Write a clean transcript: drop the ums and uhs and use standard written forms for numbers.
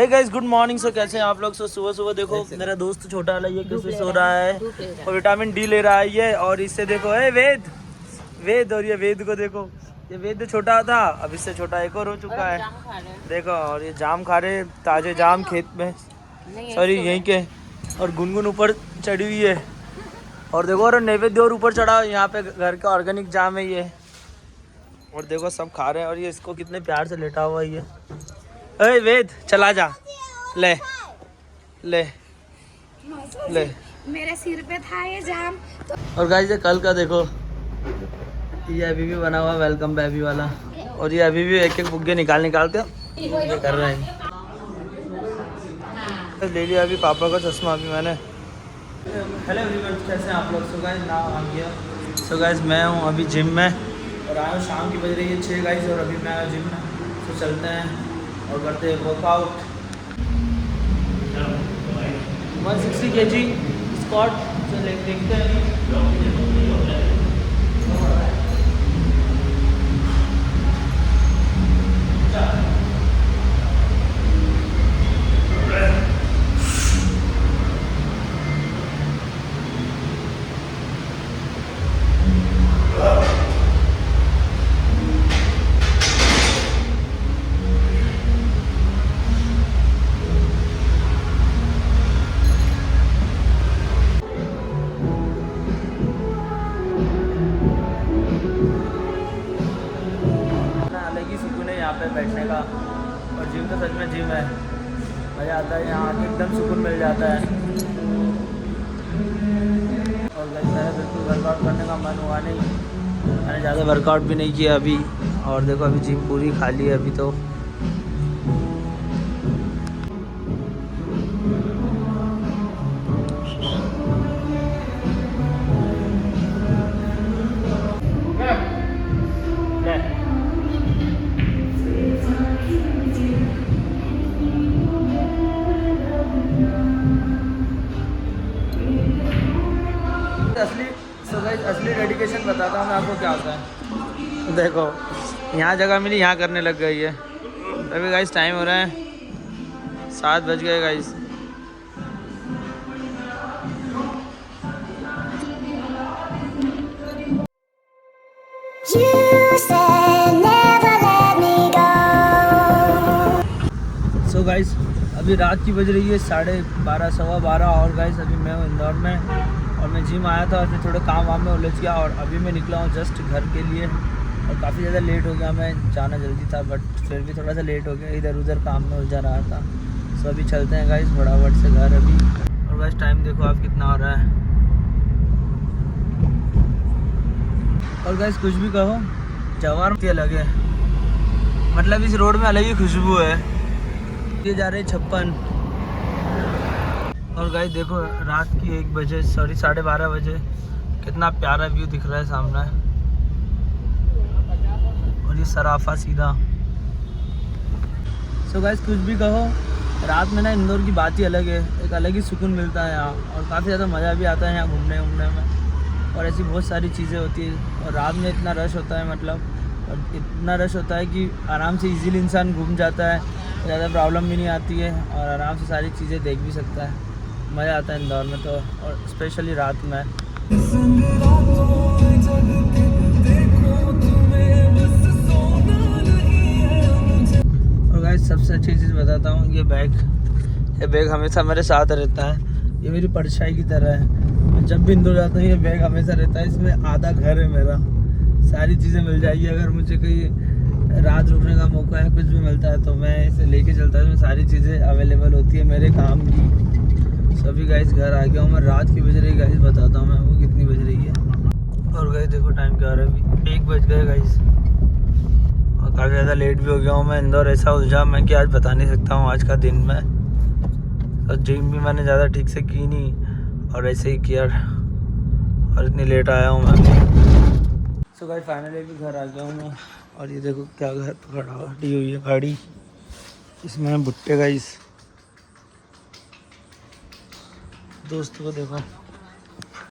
हे guys good morning. So कैसे हैं आप लोग? सो सुबह सुबह देखो मेरा दोस्त छोटा वाला ये कैसे सो रहा है और विटामिन डी ले रहा है ये। और इससे देखो है वेद और ये वेद को देखो, ये वेद छोटा था, अब इससे छोटा एक और हो चुका है देखो। और ये जाम खा रहे, ताजे जाम खेत में, सॉरी यहीं के। और गुनगुन ऊपर चढ़ी हुई है और देखो, और नैवेद्य और ऊपर चढ़ा, यहाँ पे घर का ऑर्गेनिक जाम है ये। और देखो सब खा रहे हैं और ये इसको कितने प्यार से लेटा हुआ है ये। अरे वेद चला जा, ले ले ले, मेरे सिर पे था ये जाम तो... और गाइस ये कल का देखो, ये अभी भी बना हुआ वेलकम बेबी वाला। और ये अभी भी एक एक बुग्गे निकाल के ये कर रहे हैं। ले लिया अभी पापा का चश्मा अभी मैंने। हेलो एवरीवन, कैसे हैं आप लोग? सो गाइस नाउ आ गया। सो गाइस मैं हूँ अभी जिम में और आया हूँ, शाम की बज रही है 6 गाइस। और अभी मैं आया जिम में, तो चलते हैं और करते हैं वर्कआउट। 160 kg स्क्वाट से देखते हैं। यहाँ पे बैठने का, और जिम तो सच में जिम है, मज़ा आता है यहाँ आके, एकदम सुकून मिल जाता है। और मेरा बिल्कुल वर्कआउट करने का मन हुआ नहीं, मैंने ज़्यादा वर्कआउट भी नहीं किया अभी। और देखो अभी जिम पूरी खाली है अभी तो। असली डेडिकेशन बताता हूँ मैं आपको क्या होता है। देखो यहाँ जगह मिली, यहाँ करने लग गई है। अभी गाइस टाइम हो रहा है 7 बज गए गाइस। सो गाइस अभी रात की बज रही है 12:30 सवा 12। और गाइस अभी मैं हूँ इंदौर में और मैं जिम आया था और फिर थोड़े काम वाम में उलझ गया और अभी मैं निकला हूँ जस्ट घर के लिए। और काफ़ी ज़्यादा लेट हो गया, मैं जाना जल्दी था बट फिर भी थोड़ा सा लेट हो गया, इधर उधर काम में उलझा रहा था। सो अभी चलते हैं गाइस फटाफट से घर अभी। और गाइस टाइम देखो आप कितना हो रहा है। और गाइस कुछ भी कहो, जवार अलग है, मतलब इस रोड में अलग ही खुशबू है। ये जा रहे 56। और गाइस देखो रात की 1 बजे, सॉरी 12:30 बजे, कितना प्यारा व्यू दिख रहा है सामने। और ये सराफा सीधा। सो गाइस कुछ भी कहो, रात में ना इंदौर की बात ही अलग है, एक अलग ही सुकून मिलता है यहाँ। और काफ़ी ज़्यादा मज़ा भी आता है यहाँ घूमने में। और ऐसी बहुत सारी चीज़ें होती है। और रात में इतना रश होता है, मतलब और इतना रश होता है कि आराम से इजीली इंसान घूम जाता है, ज़्यादा प्रॉब्लम भी नहीं आती है और आराम से सारी चीज़ें देख भी सकता है। मज़ा आता है इंदौर में तो, और स्पेशली रात में। और गाइस सबसे अच्छी चीज़ बताता हूँ, ये बैग हमेशा मेरे साथ रहता है। ये मेरी परछाई की तरह है, जब भी इंदौर जाता हूँ ये बैग हमेशा रहता है। इसमें आधा घर है मेरा, सारी चीज़ें मिल जाएगी। अगर मुझे कहीं रात रुकने का मौका है, कुछ भी मिलता है तो मैं इसे लेके चलता हूँ। इसमें सारी चीज़ें अवेलेबल होती है मेरे काम की। सभी गाइस घर आ गया हूँ मैं। रात की बज रही गाइस, बताता हूँ मैं वो कितनी बज रही है। और गाइस देखो टाइम क्या हो रहा है, अभी 1 बज गए गाइस। और काफ़ी ज़्यादा लेट भी हो गया हूँ मैं। इंदौर ऐसा उलझा मैं कि आज बता नहीं सकता हूँ आज का दिन में। और जिम भी मैंने ज़्यादा ठीक से की नहीं और ऐसे ही किया और इतनी लेट आया हूँ मैं। सो गाइस फाइनली भी घर आ गया हूँ मैं। और ये देखो क्या घर पर खड़ी हुई है गाड़ी, इसमें भुट्टे गाइस। दोस्तों को देखो।